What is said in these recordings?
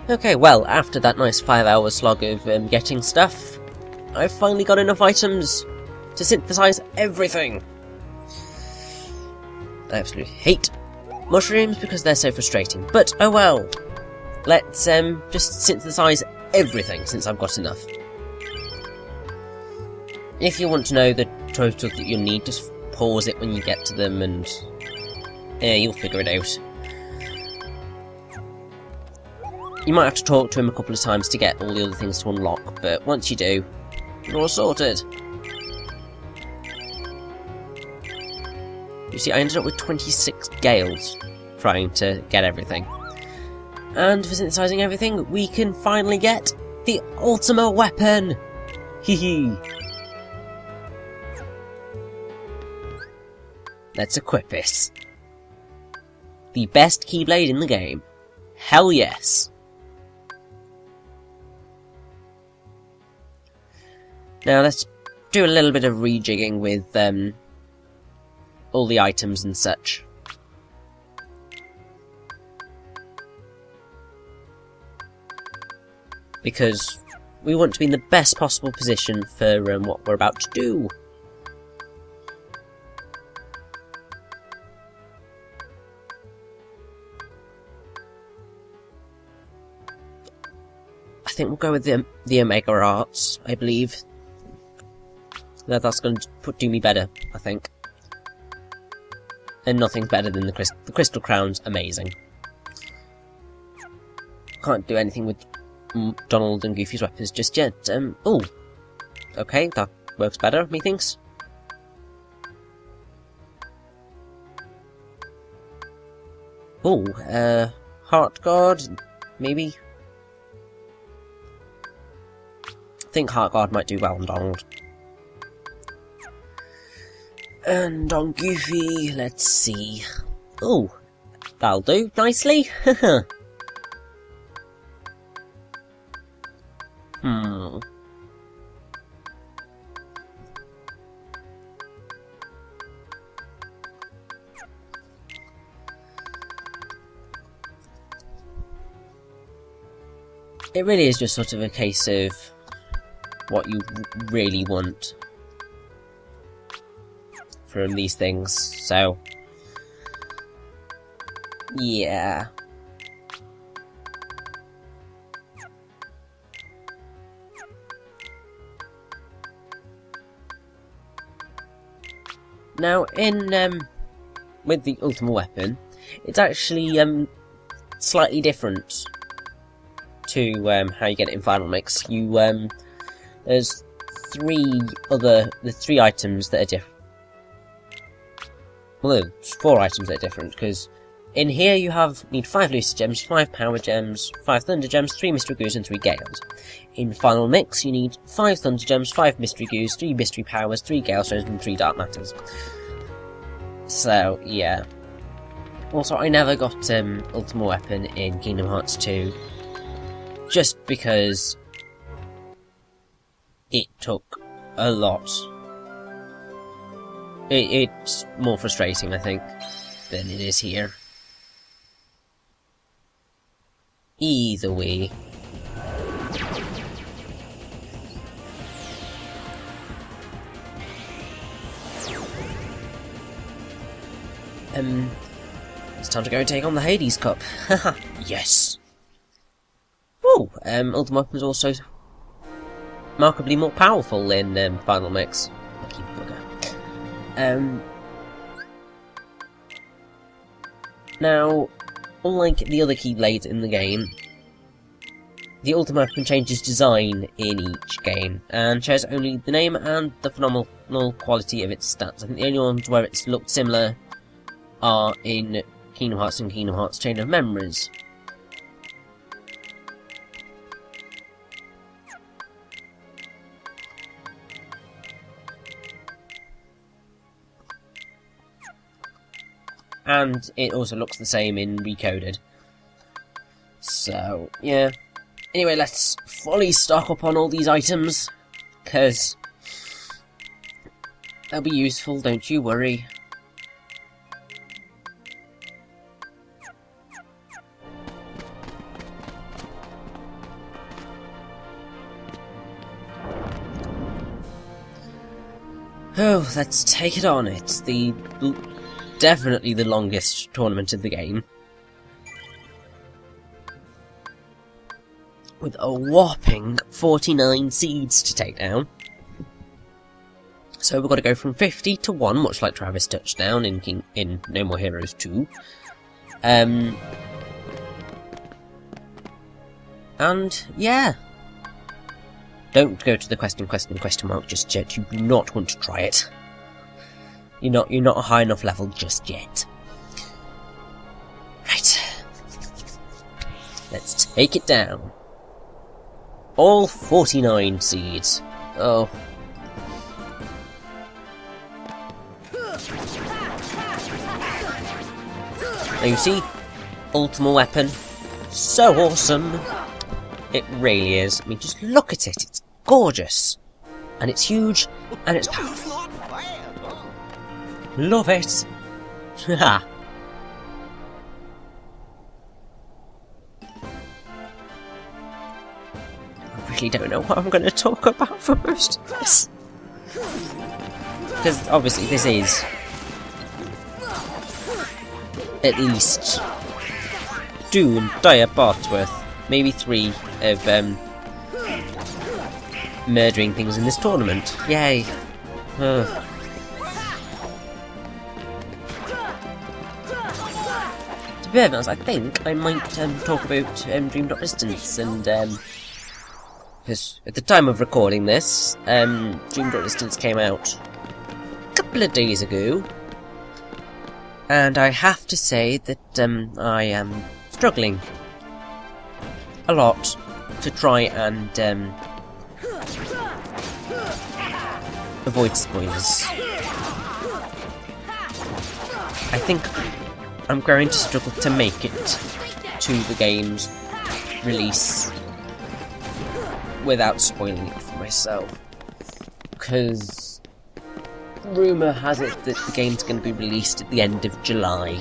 Okay, well, after that nice 5-hour slog of getting stuff, I've finally got enough items to synthesize everything. I absolutely hate mushrooms because they're so frustrating, but oh well. Let's just synthesize everything since I've got enough. If you want to know the total that you'll need, just pause it when you get to them and you'll figure it out. You might have to talk to him a couple of times to get all the other things to unlock, but once you do, you're all sorted. You see, I ended up with 26 gales trying to get everything. And for synthesizing everything, we can finally get the Ultima weapon! Hee hee! Let's equip this. The best Keyblade in the game. Hell yes! Now let's do a little bit of rejigging with all the items and such. Because we want to be in the best possible position for what we're about to do. I think we'll go with the Omega Arts, I believe. That's going to do me better, I think. And nothing's better than the Crystal Crown's amazing. Can't do anything with Donald and Goofy's weapons just yet. Oh, okay, that works better, methinks. Oh, Heart Guard, maybe. I think Heart Guard might do well on Donald. And on Goofy, let's see. Oh, that'll do nicely. It really is just sort of a case of what you really want from these things, so yeah. Now, in with the Ultima weapon, it's actually slightly different to how you get it in Final Mix. You there's three items that are different. Well, there's 4 items that are different, because in here you need 5 Lucid Gems, 5 Power Gems, 5 Thunder Gems, 3 Mystery Goos, and 3 Gales. In Final Mix, you need 5 Thunder Gems, 5 Mystery Goos, 3 Mystery Powers, 3 Gale Stones, and 3 Dark Matters. So, yeah. Also, I never got Ultima Weapon in Kingdom Hearts 2, just because it took a lot. It's more frustrating, I think, than it is here. Either way. It's time to go and take on the Hades Cup. Haha, yes! Woo! Ultima Weapon is also remarkably more powerful in Final Mix. Lucky bugger. Now, unlike the other Keyblades in the game, the Ultima Weapon changes design in each game, and shares only the name and the phenomenal quality of its stats. I think the only ones where it's looked similar are in Kingdom Hearts and Kingdom Hearts Chain of Memories. And it also looks the same in Recoded. So, yeah. Anyway, let's fully stock up on all these items, because they'll be useful, don't you worry. Oh, let's take it on. It's definitely the longest tournament of the game. With a whopping 49 seeds to take down. So we've got to go from 50 to 1, much like Travis Touchdown in No More Heroes 2. And yeah. Don't go to the question mark just yet. You do not want to try it. You're not a high enough level just yet. Right. Let's take it down. All 49 seeds. Oh. Now you see, Ultima weapon, so awesome. It really is. I mean, just look at it. It's gorgeous, and it's huge, and it's powerful. Love it. Ha. I really don't know what I'm going to talk about for most of this, because obviously this is at least 2 entire parts worth, maybe 3 of murdering things in this tournament. Yay! To be honest, I think I might talk about Dream.Distance, and because at the time of recording this, Dream.Distance came out a couple of days ago. And I have to say that I am struggling a lot to try and avoid spoilers. I think I'm going to struggle to make it to the game's release without spoiling it for myself, because rumour has it that the game's going to be released at the end of July,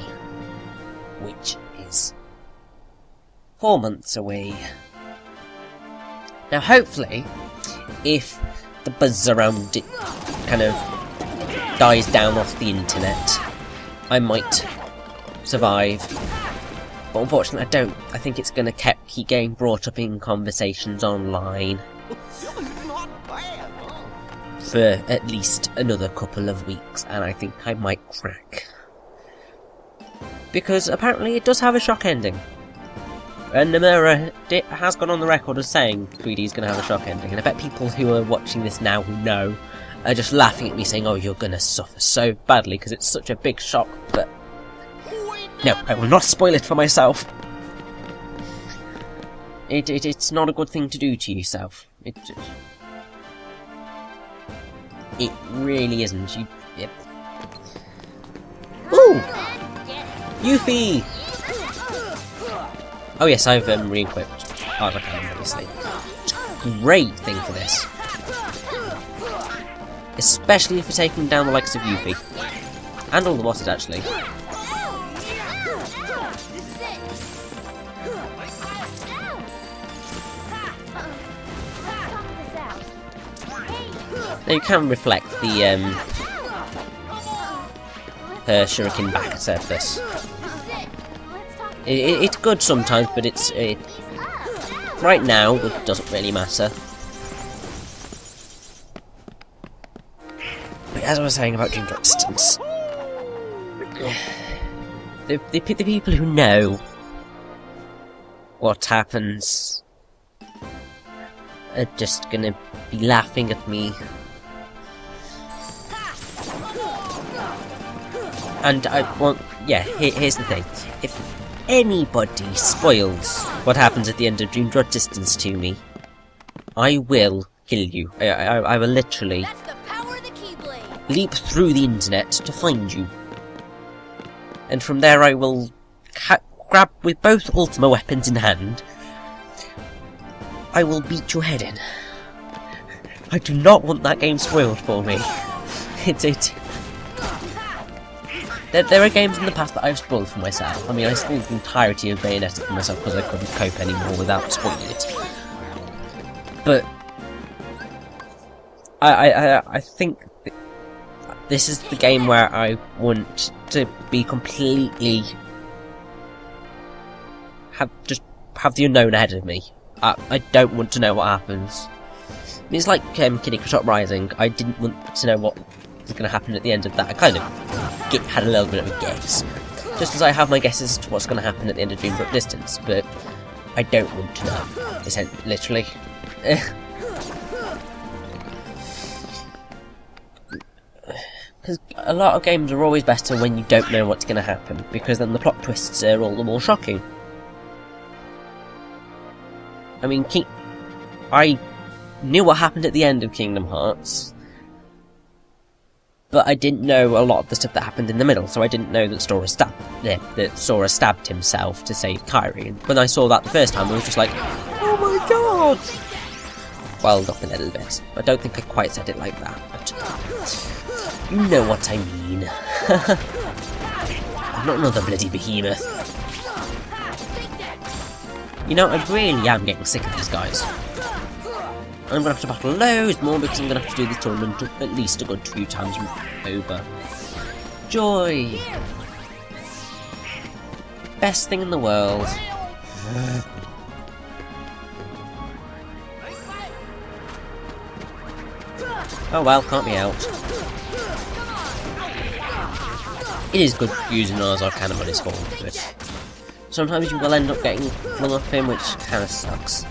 which is 4 months away. Now hopefully, if the buzz around it kind of dies down off the internet, I might survive. But unfortunately I don't. I think it's going to keep getting brought up in conversations online for at least another couple of weeks, and I think I might crack. Because apparently it does have a shock ending. And Nomura has gone on the record as saying 3D is going to have a shock ending, and I bet people who are watching this now who know are just laughing at me saying, oh, you're going to suffer so badly because it's such a big shock, but no, I will not spoil it for myself. It's not a good thing to do to yourself. It really isn't. Yep. Ooh! Yuffie! Oh yes, I've re-equipped Arcane, obviously. Great thing for this. Especially for taking down the likes of Yuffie. And all the bosses, actually. Now you can reflect the her shuriken back at surface. It's good sometimes, but right now it doesn't really matter. But as I was saying about Dream.Distance, the people who know what happens are just gonna be laughing at me. And here's the thing. If anybody spoils what happens at the end of Dream.Distance to me, I will kill you. I will literally leap through the internet to find you. And from there I will grab with both Ultima weapons in hand. I will beat your head in. I do not want that game spoiled for me. There are games in the past that I've spoiled for myself. I mean, I spoiled the entirety of Bayonetta for myself because I couldn't cope anymore without spoiling it. But I think This is the game where I want to be completely... have the unknown ahead of me. I don't want to know what happens. It's like Kid Icarus Rising. I didn't want to know what was going to happen at the end of that. I kind of had a little bit of a guess. Just as I have my guesses to what's going to happen at the end of Dreambrook Distance, but I don't want to know. Literally. Because a lot of games are always better when you don't know what's going to happen, because then the plot twists are all the more shocking. I mean, I knew what happened at the end of Kingdom Hearts, but I didn't know a lot of the stuff that happened in the middle, so I didn't know that Sora stabbed himself to save Kairi. And when I saw that the first time, I was just like, oh my god! Welled up a little bit. I don't think I quite said it like that, but you know what I mean. I'm not another bloody behemoth. You know, I really am getting sick of these guys. I'm gonna have to battle loads more because I'm gonna have to do this tournament at least a good few times over. Joy! Best thing in the world. Oh well, can't be out. It is good using Arzar Cannon on his form, but sometimes you will end up getting flung off him, which kinda sucks.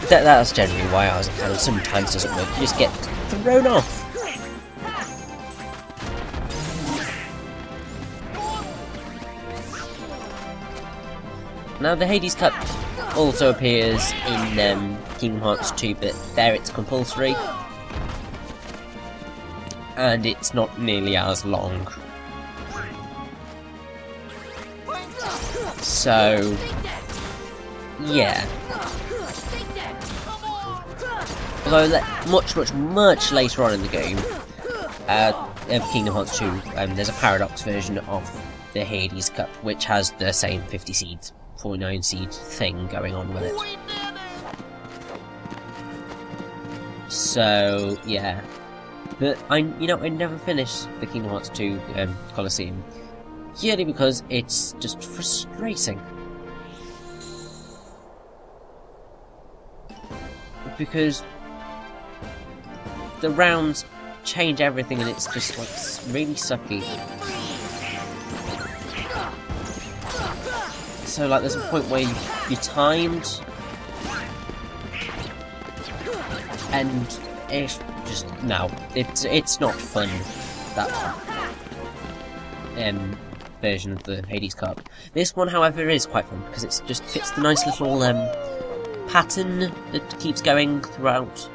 That's generally why Arzar Cannon sometimes doesn't work, you just get thrown off. Now the Hades Cup also appears in Kingdom Hearts 2, but there it's compulsory. And it's not nearly as long. So, yeah. Although much later on in the game, Kingdom Hearts 2, there's a Paradox version of the Hades Cup, which has the same 50 seeds. 49 seed thing going on with it. So yeah, but I never finished the Kingdom Hearts 2 Colosseum purely because it's just frustrating. Because the rounds change everything and it's just like really sucky. So like there's a point where you're timed and it's just it's not fun, that version of the Hades Cup. This one however is quite fun because it just fits the nice little pattern that keeps going throughout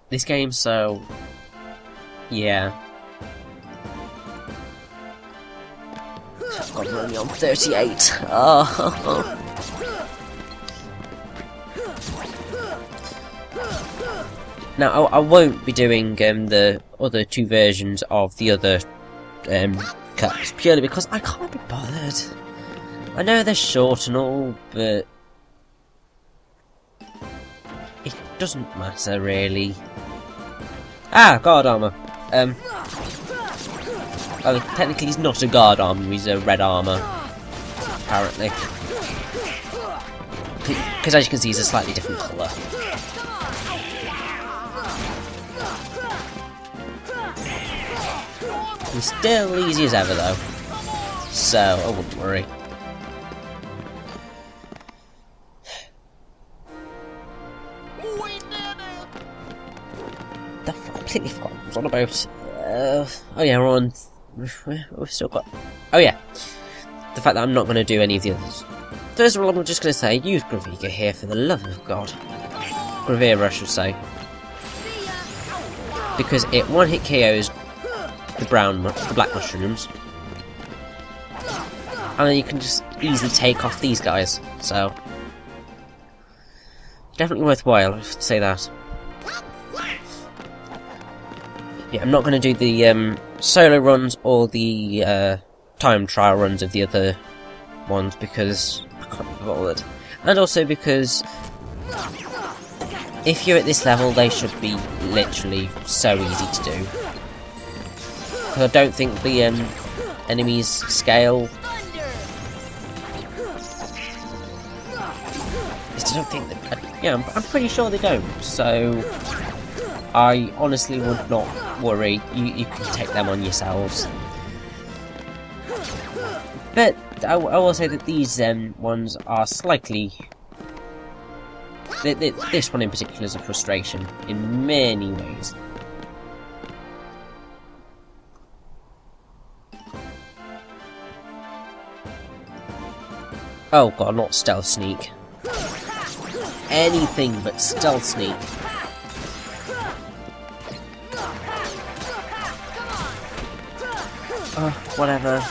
this game, so yeah. God, we're only on 38. Oh. Now, I won't be doing the other two versions of the other cups, purely because I can't be bothered. I know they're short and all, but it doesn't matter, really. Ah, guard armor. Oh, technically he's not a guard armor, he's a red armor, apparently. Because as you can see, he's a slightly different colour. He's still easy as ever, though. So, I wouldn't worry. I completely forgot what I was on about. Oh yeah, we're on... We've still got... Oh yeah, the fact that I'm not going to do any of the others. First of all, I'm just going to say, use Gravika here for the love of God. Gravira, I should say. Because it one-hit KOs the black mushrooms. And then you can just easily take off these guys, so... Definitely worthwhile, I have to say that. Yeah, I'm not going to do the solo runs or the time trial runs of the other ones, because I can't be bothered. And also because if you're at this level, they should be literally so easy to do. I don't think the enemies scale. I don't think that. Yeah, I'm pretty sure they don't. So I honestly would not worry. You can take them on yourselves. But I will say that these ones are slightly. This one in particular is a frustration in many ways. Oh god, not stealth sneak. Anything but stealth sneak. Whatever.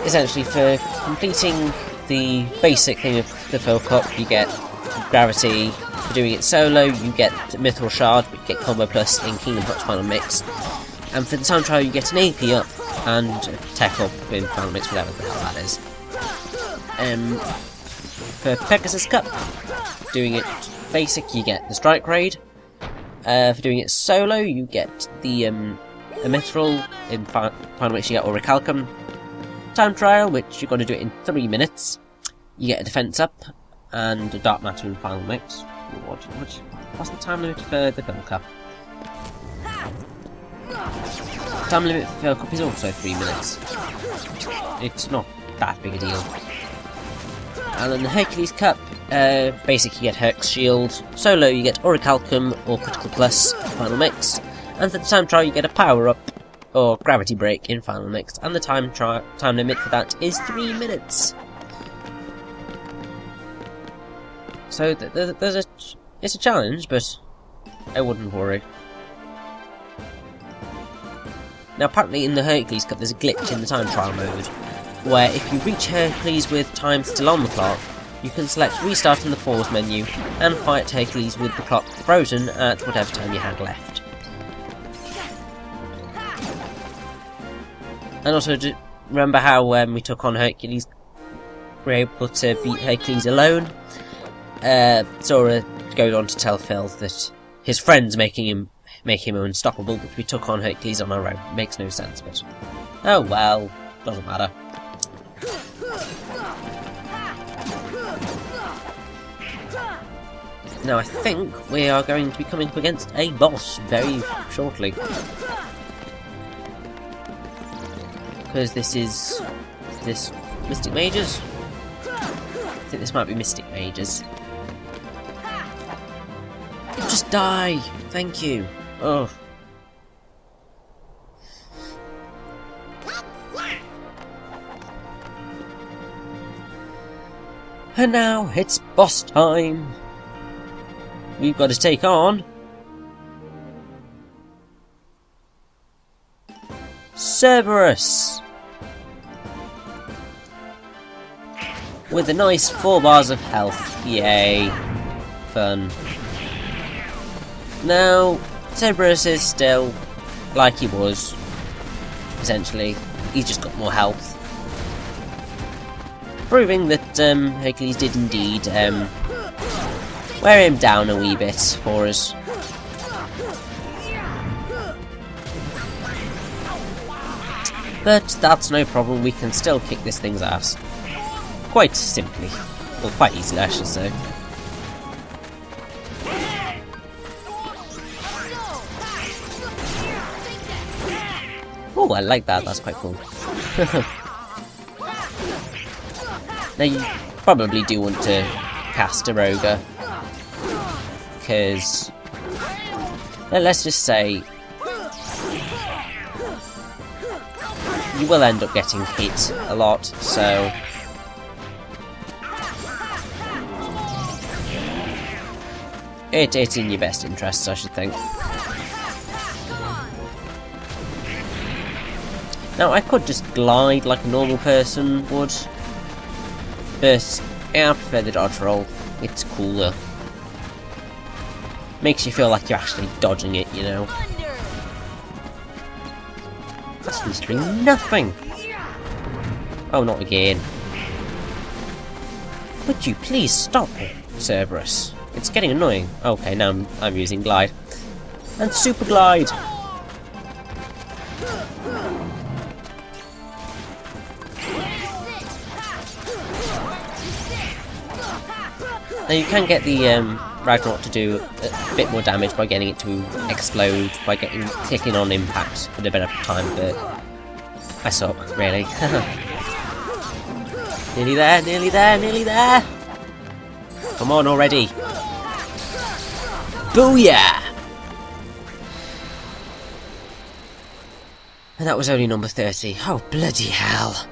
Essentially, for completing the basic thing of the Fill Cup, you get gravity. For doing it solo, you get Mithril Shard, but you get Combo Plus in Kingdom Hearts Final Mix. And for the time trial, you get an AP up and Tech up in Final Mix, whatever the hell that is. For Pegasus Cup, doing it basic, you get the Strike Raid. For doing it solo, you get the Mithril. In Final Mix, you get Orichalcum. Time trial, which you've got to do it in 3 minutes. You get a Defense up and a Dark Matter in Final Mix. What's the time limit for the Fill Cup? Time limit for Fill Cup is also 3 minutes. It's not that big a deal. And then the Hercules Cup, basic you get Herc's Shield, solo you get Orichalcum or Critical Plus Final Mix, and for the time trial you get a Power Up or Gravity Break in Final Mix, and the time limit for that is 3 minutes. So it's a challenge, but I wouldn't worry. Now apparently in the Hercules Cup there's a glitch in the time trial mode, where if you reach Hercules with time still on the clock, you can select Restart in the Pause menu and fight Hercules with the clock frozen at whatever time you had left. And also remember how when we took on Hercules, we were able to beat Hercules alone? Sora goes on to tell Phil that his friends make him unstoppable, but we took on Hercules on our own. Makes no sense, but oh well, doesn't matter. Now I think we are going to be coming up against a boss very shortly, because this Mystic Mages. I think this might be Mystic Mages. Just die! Thank you! Oh. And now it's boss time! We've got to take on Cerberus! With a nice 4 bars of health. Yay. Fun. Now, Cerberus is still like he was. Essentially, he's just got more health. Proving that Hercules did indeed wear him down a wee bit for us. But that's no problem, we can still kick this thing's ass. Quite simply. Well, quite easily, I should say. Oh, I like that, that's quite cool. Now, you probably do want to cast a Roger, because let's just say you will end up getting hit a lot, so it's in your best interests, I should think. Now, I could just glide like a normal person would, but I prefer the dodge roll. It's cooler. Makes you feel like you're actually dodging it, you know. That's doing nothing! Oh, not again. Would you please stop it, Cerberus? It's getting annoying. Okay, now I'm using Glide. And Super Glide! Now you can get the Ragnarok to do a bit more damage by getting it to explode, by clicking on impact at a better time, but I suck, really. Nearly there, nearly there, nearly there! Come on already! Booyah! And that was only number 30. Oh, bloody hell.